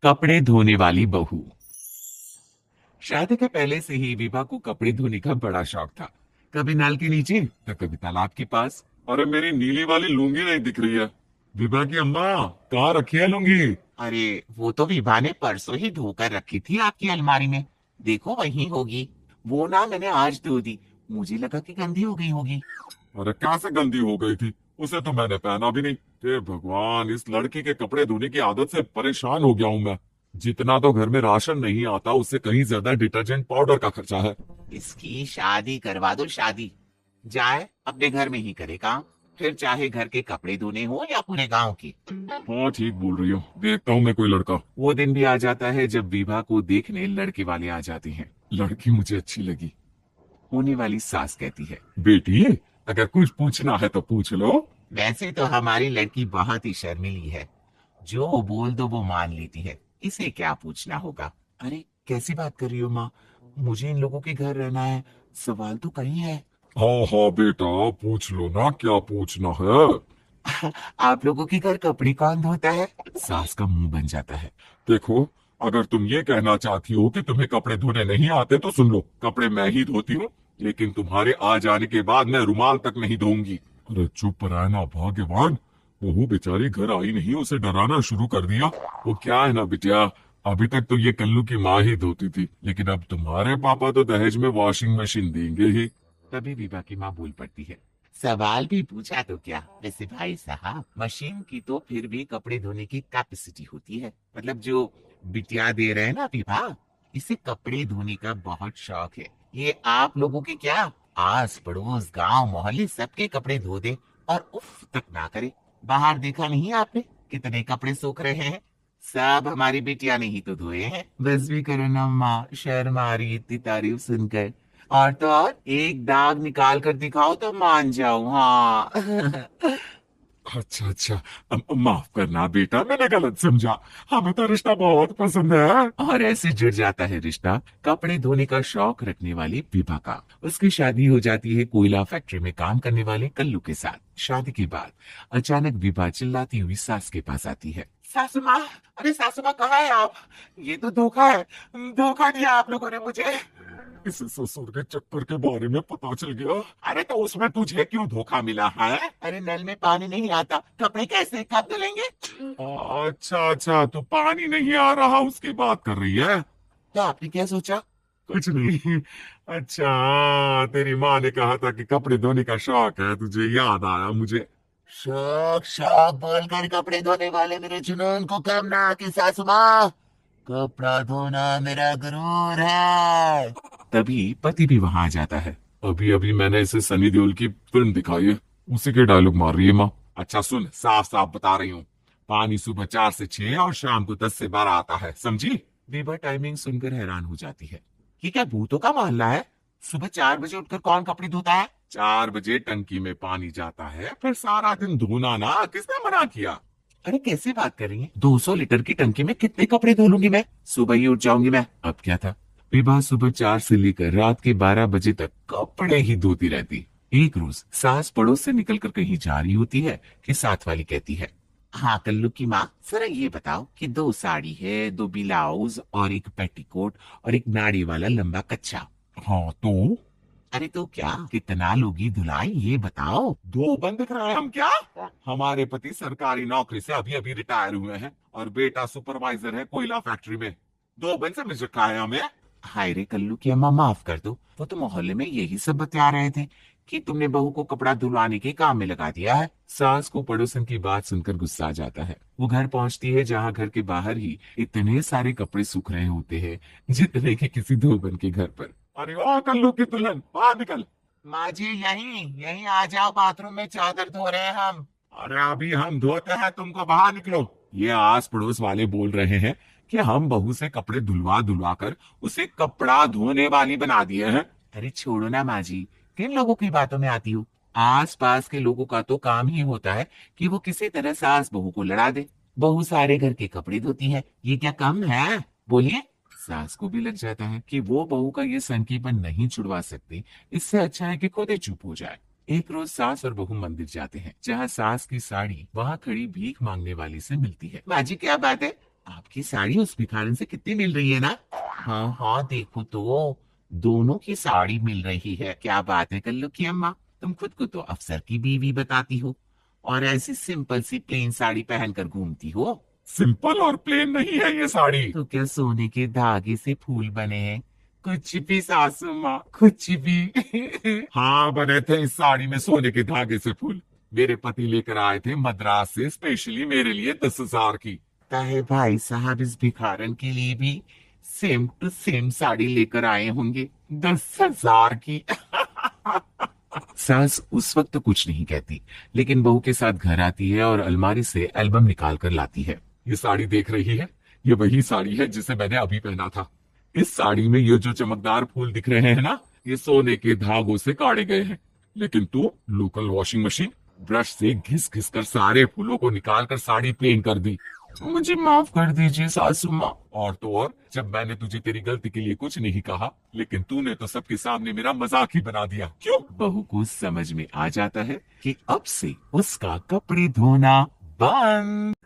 कपड़े धोने वाली बहू। शादी के पहले से ही विभा को कपड़े धोने का बड़ा शौक था। कभी नल के नीचे तो कभी तालाब के पास। अरे मेरी नीली वाली लुंगी नहीं दिख रही है। विभा की अम्मा, कहाँ रखी है लुंगी? अरे वो तो विभा ने परसों ही धोकर रखी थी आपकी अलमारी में। देखो वहीं होगी। वो ना मैंने आज धो दी। मुझे लगा कि गंदी हो गई होगी। अरे कैसे गंदी हो गई थी? उसे तो मैंने पहना भी नहीं। हे भगवान, इस लड़की के कपड़े धोने की आदत से परेशान हो गया हूँ मैं। जितना तो घर में राशन नहीं आता, उससे कहीं ज्यादा डिटर्जेंट पाउडर का खर्चा है। इसकी शादी करवा दो शादी। जाए अपने घर में ही करे काम। फिर चाहे घर के कपड़े धोने हो या पूरे गांव के। हाँ ठीक बोल रही हो, देखता हूँ मैं कोई लड़का। वो दिन भी आ जाता है जब विभा को देखने लड़के वाले आ जाते हैं। लड़की मुझे अच्छी लगी। होने वाली सास कहती है, बेटी, अगर कुछ पूछना है तो पूछ लो। वैसे तो हमारी लड़की बहुत ही शर्मीली है। जो बोल दो वो मान लेती है। इसे क्या पूछना होगा। अरे कैसी बात कर रही हो माँ। मुझे इन लोगों के घर रहना है। सवाल तो कहीं है। हाँ हाँ बेटा, पूछ लो ना, क्या पूछना है। आप लोगों के घर कपड़े कौन धोता है। सास का मुंह बन जाता है। देखो, अगर तुम ये कहना चाहती हो कि तुम्हें कपड़े धोने नहीं आते तो सुन लो, कपड़े मैं ही धोती हूँ। लेकिन तुम्हारे आ जाने के बाद मैं रुमाल तक नहीं धोऊंगी। अरे चुप रहना भाग्यवान। बहू बेचारी घर आई नहीं, उसे डराना शुरू कर दिया। वो क्या है ना बिटिया, अभी तक तो ये कल्लू की माँ ही धोती थी, लेकिन अब तुम्हारे पापा तो दहेज में वॉशिंग मशीन देंगे ही। तभी विभा की माँ बोल पड़ती है, सवाल भी पूछा तो क्या। वैसे भाई साहब, मशीन की तो फिर भी कपड़े धोने की कैपेसिटी होती है। मतलब जो बिटिया दे रहे हैं ना विभा, इसे कपड़े धोने का बहुत शौक है। ये आप लोगों के क्या, आस पड़ोस गांव मोहल्ले सबके कपड़े धो दे और उफ तक ना करे। बाहर देखा नहीं आपने कितने कपड़े सूख रहे हैं। सब हमारी बिटिया ने ही तो धोए हैं। बस भी करो ना माँ, शर्म आ रही है इतनी तारीफ सुनकर। और तो और एक दाग निकाल कर दिखाओ तो मान जाऊं। हाँ। अच्छा अच्छा, माफ करना बेटा, मैंने गलत समझा। हमें तो रिश्ता बहुत पसंद है। और ऐसे जुड़ जाता है रिश्ता कपड़े धोने का शौक रखने वाली विभा का। उसकी शादी हो जाती है कोयला फैक्ट्री में काम करने वाले कल्लू के साथ। शादी के बाद अचानक विभा चिल्लाती हुई सास के पास आती है, सासू माँ, अरे सासू माँ कहाँ है आप। ये तो धोखा है। धोखा दिया आप लोगों ने मुझे। इस ससुर के चक्कर के बारे में पता चल गया। अरे तो उसमें तुझे क्यों धोखा मिला है। अरे नल में पानी नहीं आता, कपड़े कैसे कब धुलेंगे। अच्छा अच्छा, तो पानी नहीं आ रहा उसकी बात कर रही है। तो आपने क्या सोचा। कुछ नहीं। अच्छा, तेरी माँ ने कहा था कि कपड़े धोने का शौक है तुझे, याद आया मुझे। शौक शौक बोलकर कपड़े धोने वाले मेरे जुनून को कम ना कि सासू माँ, कपड़ा धोना मेरा गुरूर है। तभी पति भी वहां आ जाता है। अभी अभी मैंने इसे सनी देओल की फिल्म दिखाई है, उसी के डायलॉग मार रही है माँ। अच्छा सुन, साफ साफ बता रही हूँ, पानी सुबह 4 से 6 और शाम को 10 से 12 आता है, समझी? विभा टाइमिंग सुनकर हैरान हो जाती है। ये क्या भूतों का मोहल्ला है। सुबह 4 बजे उठकर कौन कपड़े धोता है। 4 बजे टंकी में पानी जाता है, फिर सारा दिन धोना ना, किसने मना किया? अरे कैसे बात कर रही है। 200 लीटर की टंकी में कितने कपड़े धो लूंगी मैं। सुबह ही उठ जाऊंगी मैं। अब क्या था, विभा सुबह 4 से लेकर रात के 12 बजे तक कपड़े ही धोती रहती। एक रोज सास पड़ोस से निकलकर कहीं जा रही होती है कि साथ वाली कहती है, हाँ कल्लू की माँ, जरा ये बताओ कि 2 साड़ी है, 2 ब्लाउज और एक पेटीकोट और एक नाड़ी वाला लंबा कच्चा। हाँ तो? अरे तो क्या, कितना लोगी धुलाई ये बताओ। 2 बंद दिख रहे हैं हम क्या? हमारे पति सरकारी नौकरी से अभी अभी रिटायर हुए हैं और बेटा सुपरवाइजर है कोयला फैक्ट्री में। 2 बंद समझ रखा है हमें। हाय रे कल्लू की अम्मा, माफ कर दो। वो तो मोहल्ले में यही सब बता रहे थे कि तुमने बहू को कपड़ा धुलवाने के काम में लगा दिया है। सास को पड़ोसन की बात सुनकर गुस्सा आ जाता है। वो घर पहुंचती है जहां घर के बाहर ही इतने सारे कपड़े सूख रहे होते हैं जितने कि किसी धोबन के घर पर। अरे वाह कल्लू की दुल्हन, बाहर निकल। माँ जी यहीं यहीं आ जाओ, बाथरूम में चादर धो रहे हैं हम। अरे अभी हम धोते हैं, तुमको बाहर निकलो। ये आस पड़ोस वाले बोल रहे हैं कि हम बहू से कपड़े धुलवा धुलवा कर उसे कपड़ा धोने वाली बना दिए हैं। अरे छोड़ो ना माँ जी, किन लोगों की बातों में आती हो। आस पास के लोगों का तो काम ही होता है कि वो किसी तरह सास बहू को लड़ा दे। बहू सारे घर के कपड़े धोती है, ये क्या कम है। बोलिए। सास को भी लग जाता है कि वो बहू का ये संकीपन नहीं छुड़वा सकती। इससे अच्छा है कि खुद ही चुप हो जाए। एक रोज सास और बहू मंदिर जाते हैं जहाँ सास की साड़ी वहाँ खड़ी भीख मांगने वाली से मिलती है। माँ जी क्या बात है, आपकी साड़ी उस भिखारन से कितनी मिल रही है ना? हाँ हाँ, देखो तो दोनों की साड़ी मिल रही है। क्या बात है कल्लू की अम्मा, तुम खुद को तो अफसर की बीवी बताती हो और ऐसी सिंपल सी प्लेन साड़ी पहनकर घूमती हो। सिंपल और प्लेन नहीं है ये साड़ी। तो क्या सोने के धागे से फूल बने हैं? कुछ भी सासू माँ, कुछ भी। हाँ, बने थे इस साड़ी में सोने के धागे से फूल। मेरे पति लेकर आए थे मद्रास से स्पेशली मेरे लिए 10,000 की। ताहे भाई साहब इस भिखारन के लिए भी सेम टू सेम साड़ी लेकर आए होंगे 10,000 की। सास उस वक्त तो कुछ नहीं कहती, लेकिन बहू के साथ घर आती है और अलमारी से एल्बम निकाल कर लाती है। ये साड़ी देख रही है, ये वही साड़ी है जिसे मैंने अभी पहना था। इस साड़ी में ये जो चमकदार फूल दिख रहे हैं ना, ये सोने के धागों से काढ़े गए हैं। लेकिन तू लोकल वॉशिंग मशीन ब्रश से घिस घिस कर सारे फूलों को निकाल कर साड़ी प्लेन कर दी। मुझे माफ कर दीजिए सासू माँ। और तो और, जब मैंने तुझे तेरी गलती के लिए कुछ नहीं कहा, लेकिन तूने तो सबके सामने मेरा मजाक ही बना दिया। क्यों? बहू को समझ में आ जाता है कि अब से उसका कपड़े धोना बंद।